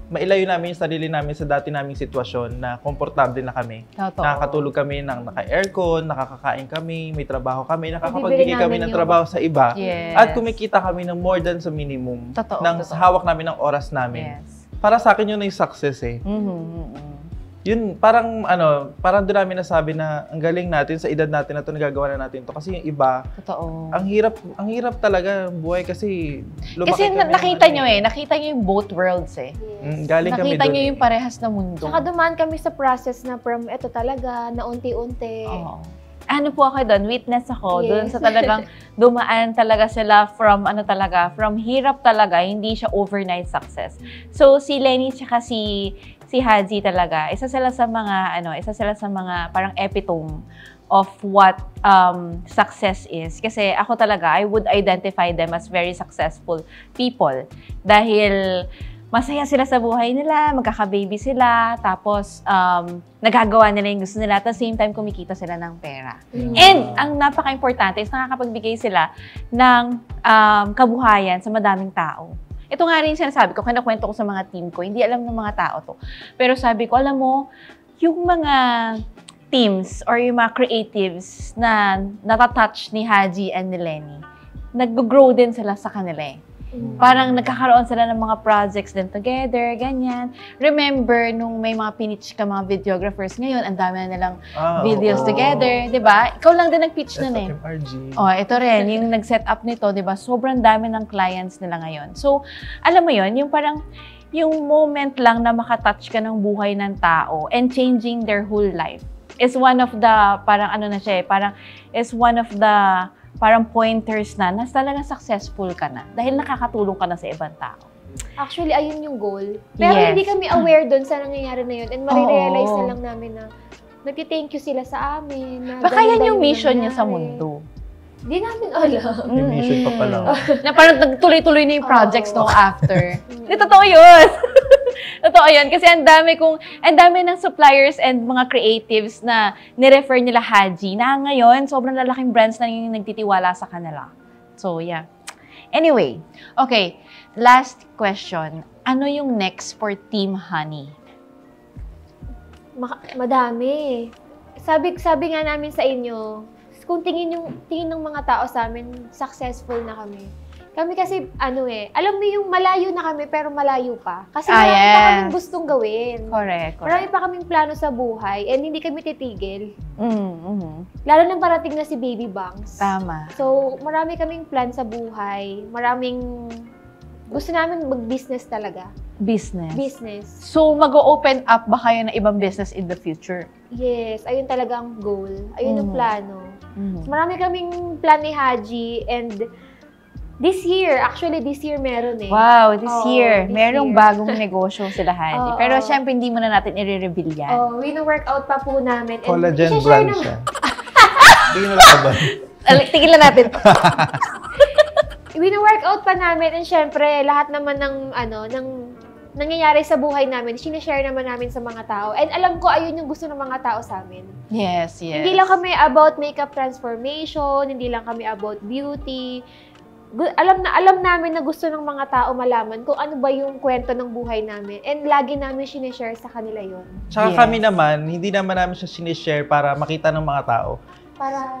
mailayo namin yung sarili namin sa dati naming sitwasyon na komportable na kami. Totoo. Nakakatulog kami ng naka-aircon, nakakakain kami, may trabaho kami, Bibili nakakapagbigay kami namin ng yung- trabaho sa iba. Yes. At kumikita kami ng more than sa minimum Totoo, ng totoo. hawak namin ng oras namin. Yes. Para sa akin yun na yung success Yun, parang doon namin nasabi na ang galing natin sa edad natin na ito, nagagawa na natin to. Kasi yung iba, Totoo. ang hirap talaga buhay kasi lumaki Kasi kami ng nakita nyo nakita nyo yung both worlds galing kami Nakita doon. nyo yung parehas na mundo. Tsaka dumaan kami sa process na from ito talaga, na unti-unti. Oo. Ano po ako doon, witness ako, Yes. doon sa talagang dumaan talaga sila from from hirap talaga, hindi siya overnight success. So si Lenny tsaka si Haji talaga, isa sila sa mga parang epitome of what success is. Kasi ako talaga, I would identify them as very successful people. Dahil masaya sila sa buhay nila, magkaka-baby sila, tapos nagagawa nila yung gusto nila, at the same time kumikita sila ng pera. And ang napaka-importante is nakakapagbigay sila ng kabuhayan sa madaming tao. Ito nga rin sinasabi ko, kinakwento ko sa mga team ko, hindi alam ng mga tao to. Pero sabi ko, alam mo, yung mga teams or yung mga creatives na natatouch ni Haji and ni Lenny, nag-grow din sila sa kanila Parang nagkakaroon sila ng mga projects din together, ganyan. Remember, nung may mga pinitch ka mga videographers ngayon, ang dami na nilang videos together, di ba? Ikaw lang din nag-pitch nun SFMRG. Ito rin, yung nag-set up nito, di ba? Sobrang dami ng clients nila ngayon. So, alam mo yon, yung parang, yung moment lang na makatouch ka ng buhay ng tao and changing their whole life is one of the, is one of the pointers na talagang successful ka na dahil nakakatulong ka na sa ibang tao. Actually, ayun yung goal. Pero hindi kami aware doon sa nangyayari na yun and marirealize na lang namin na nag-thank you sila sa amin. Na Baka yan ganun yung daw mission niya sa nangyari. mundo. Di namin alam. May mission pa pala. Na parang nagtuloy-tuloy na yung projects no after. Hindi, totoo yun. Totoo yun. Kasi ang dami ng suppliers and mga creatives na nirefer nila Haji na ngayon, sobrang lalaking brands na yung nagtitiwala sa kanila. So, yeah. Anyway, okay. Last question. Ano yung next for Team Honey? Madami. Sabi nga namin sa inyo, kung tingin ng mga tao sa amin, successful na kami. Kami kasi, alam mo yung malayo na kami, pero malayo pa. Kasi marami pa kaming gustong gawin. Correct. Marami pa kaming plano sa buhay, and hindi kami titigil. Lalo nang parating na si Baby Bangs. Tama. So, marami kaming plan sa buhay. Gusto namin mag-business talaga. Business. So, mag-open up ba kayo ng ibang business in the future? Yes, ayun talaga ang goal. Ayun ang plano. So, marami kaming plan ni Haji, and this year meron eh. Wow, this year. Merong bagong negosyo sila Haji. Pero syempre, hindi muna natin i-reveal yan. Wino-workout pa po namin. Collagen brand siya. Tingin na lang ba? Tigilan natin. Wino-workout pa namin, and syempre, lahat naman ng nangyayari sa buhay namin, sinishare naman namin sa mga tao. And alam ko, ayun yung gusto ng mga tao sa amin. Yes. Hindi lang kami about makeup transformation, hindi lang kami about beauty. Alam namin na gusto ng mga tao malaman kung ano ba yung kwento ng buhay namin. And lagi namin sinishare sa kanila yun. Tsaka kami naman, hindi naman namin siya sinishare para makita ng mga tao.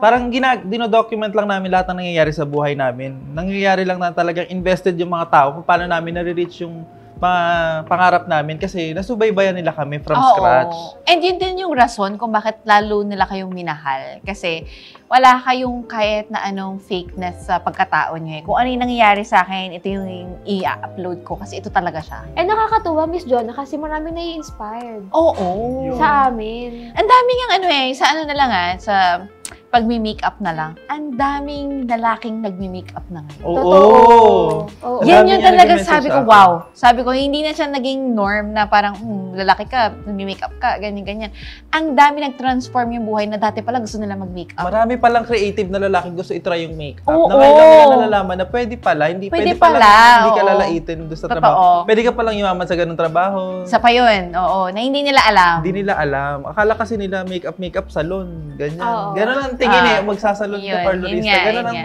Parang dinodocument lang namin lahat ng nangyayari sa buhay namin. Nangyayari lang na talagang invested yung mga tao kung paano namin nare-reach yung mga pangarap namin kasi nasubaybayan nila kami from scratch. And yun din yung rason kung bakit lalo nila kayong minahal. Kasi wala kayong kahit na anong fakeness sa pagkatao nyo eh. Kung ano yung nangyayari sa akin, ito yung i-upload ko kasi ito talaga siya. And nakakatuwa, Miss Jonah, kasi maraming nai-inspired. Oo. Sa amin. Ang daming yung sa ano na lang sa pagmi-makeup na lang, ang daming lalaking nagmi-makeup na ngayon. Oo. Yan yung talaga sabi ko, wow. Sabi ko, hindi na siya naging norm na parang, lalaki ka, nagmi-makeup ka, ganyan-ganyan. Ang dami nag-transform yung buhay na dati pala gusto nila mag-makeup. Marami palang creative na lalaki gusto i-try yung makeup. Oo. Na ngayon lang nila nalalaman na pwede pala, hindi ka lalaitin doon sa trabaho. Pwede ka palang yumaman sa ganung trabaho. Sa pa yun, na hindi nila alam. Hindi nila alam. Akala kasi nila makeup salon, ganyan. Ganon ang tingin magsasalon ka parlorista. Ganon ang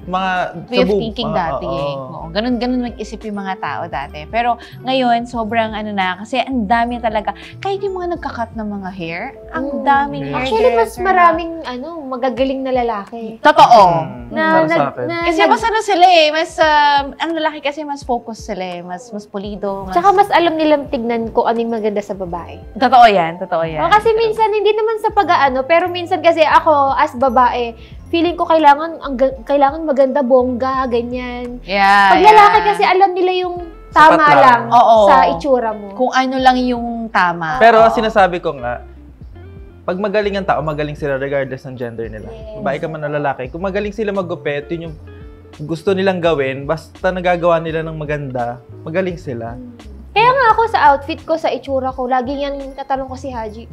mga way of thinking dati Ganun mag-isip yung mga tao dati. Pero ngayon, sobrang kasi ang dami talaga. Kahit yung mga nagka-cut ng mga hair, ang daming hair. Actually, mas maraming magagaling na lalaki. Totoo. Kasi mas sila mas ang lalaki kasi mas focus sila mas pulido. Tsaka mas alam nilang tignan ko anong maganda sa babae. Totoo yan. Kasi minsan, hindi naman sa pero minsan kasi ako, as babae, feeling ko kailangan maganda, bongga, ganyan. Pag lalaki kasi alam nila yung tama lang sa itsura mo. Kung ano lang yung tama. Pero sinasabi ko nga, pag magaling ang tao, magaling sila regardless ng gender nila. Babae ka man o lalaki. Kung magaling sila maggupit, yun yung gusto nilang gawin, basta nagagawa nila ng maganda, magaling sila. Kaya nga ako sa outfit ko, sa itsura ko, lagi yan tatanong ko si Haji,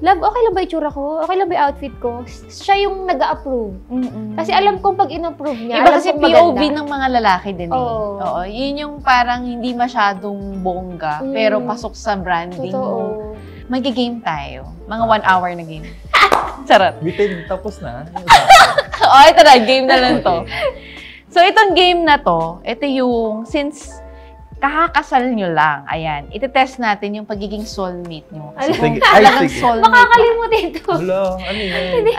Love, okay lang ba itsura ko? Okay lang ba yung outfit ko? Siya yung nag-a-approve. Kasi alam kong pag in-approve niya, iba kasi POV maganda ng mga lalaki din Oo. Yun yung parang hindi masyadong bongga, pero pasok sa branding mo. Mag-game tayo. Mga 1 hour na game. Charot. Bitin, tapos na. Ito na, game na lang to. So, itong game na to, ito yung, since kakakasal nyo lang, ayan, iti-test natin yung pagiging soulmate nyo. Sige. Soulmate. Makakalimutin ito. Hello, ano yun? Hindi.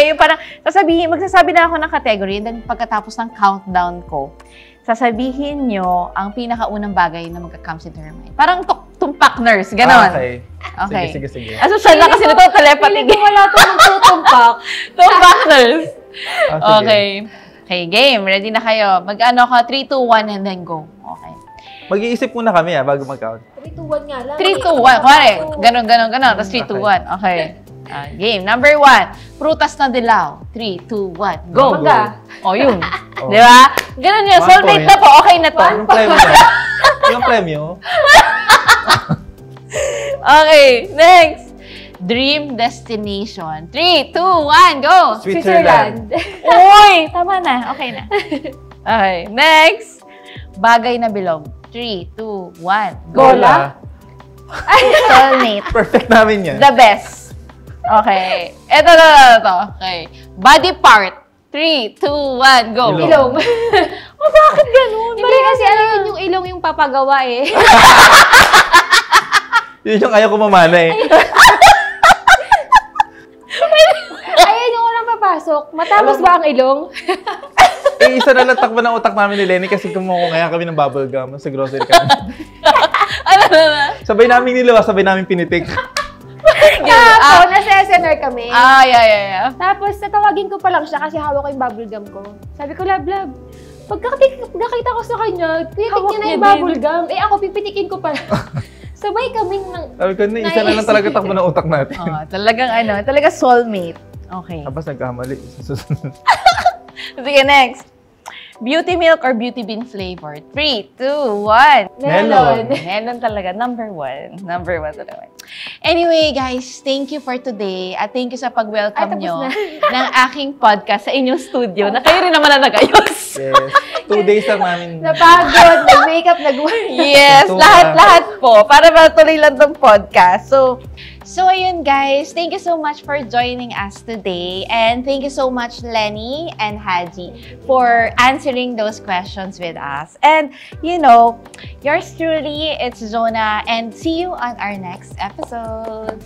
Yung parang, magsasabi na ako ng category, and then pagkatapos ng countdown ko, sasabihin nyo ang pinakaunang bagay na magka-comes into your mind. Parang tumpak nurse, ganon. Okay. Sige. Social lang kasi nito, telepathy. Hindi ko wala ito magtutumpak. Tumpak nurse. Okay. Okay, game. Ready na kayo. Mag-ano ka, 3, 2, 1, and then go. Okay. Mag-iisip muna kami bago mag-count. 3, 2, 1 nga lang. 3, 2, 1. Kuwari, ganon. Tapos 3, 2, 1. Okay. Game. Number 1. Prutas na dilaw. 3, 2, 1. Go. Mangga. Yun. Di ba? Ganon yun. Soulmate na po. Okay na to. Yung premyo. Okay. Next. Dream destination. 3, 2, 1, go! Switzerland. Uy! Tama na. Okay na. Okay. Next. Bagay na bilog. 3, 2, 1, go! Gola. Soulmate. Perfect namin yan. The best. Okay. Ito. Okay. Body part. 3, 2, 1, go! Ilong. Bakit ganun? Hindi kasi yung ilong yung papagawa eh. Yun yung ayaw ko mamana eh. Ayun yung unang papasok. Matapos ba ang ilong? Isa na lang takbo ng utak namin ni Lenny kasi kaya kami ng bubble gum sa grocery kami. Ano na? Sabay namin nilawa, sabay namin pinitik. Tapos, nasa SNR kami. Yeah. Tapos, natawagin ko pa lang siya kasi hawak ko yung bubble gum ko. Sabi ko, love. Pagkakita ko sa kanya, pinitik niya na yung bubble gum. Eh, ako pipitikin ko pa lang. Sabay kaming Sabi ko, isa na lang talaga takbo ng utak natin. Talaga soulmate. Okay. Tapos nagkamali. Sige, next. Beauty milk or beauty bean flavor? 3, 2, 1. Melon. Melon talaga. Number one talaga. Anyway, guys, thank you for today. At thank you sa pag-welcome nyo ng aking podcast sa inyong studio na kayo rin naman na nag-ayos. Yes. 2 days lang namin. napagod, nag-makeup, Yes, lahat po. Para matuloy lang tong podcast. So ayun guys, thank you so much for joining us today. And thank you so much Lenny and Haji for answering those questions with us. And yours truly, it's Jonah. And see you on our next episode.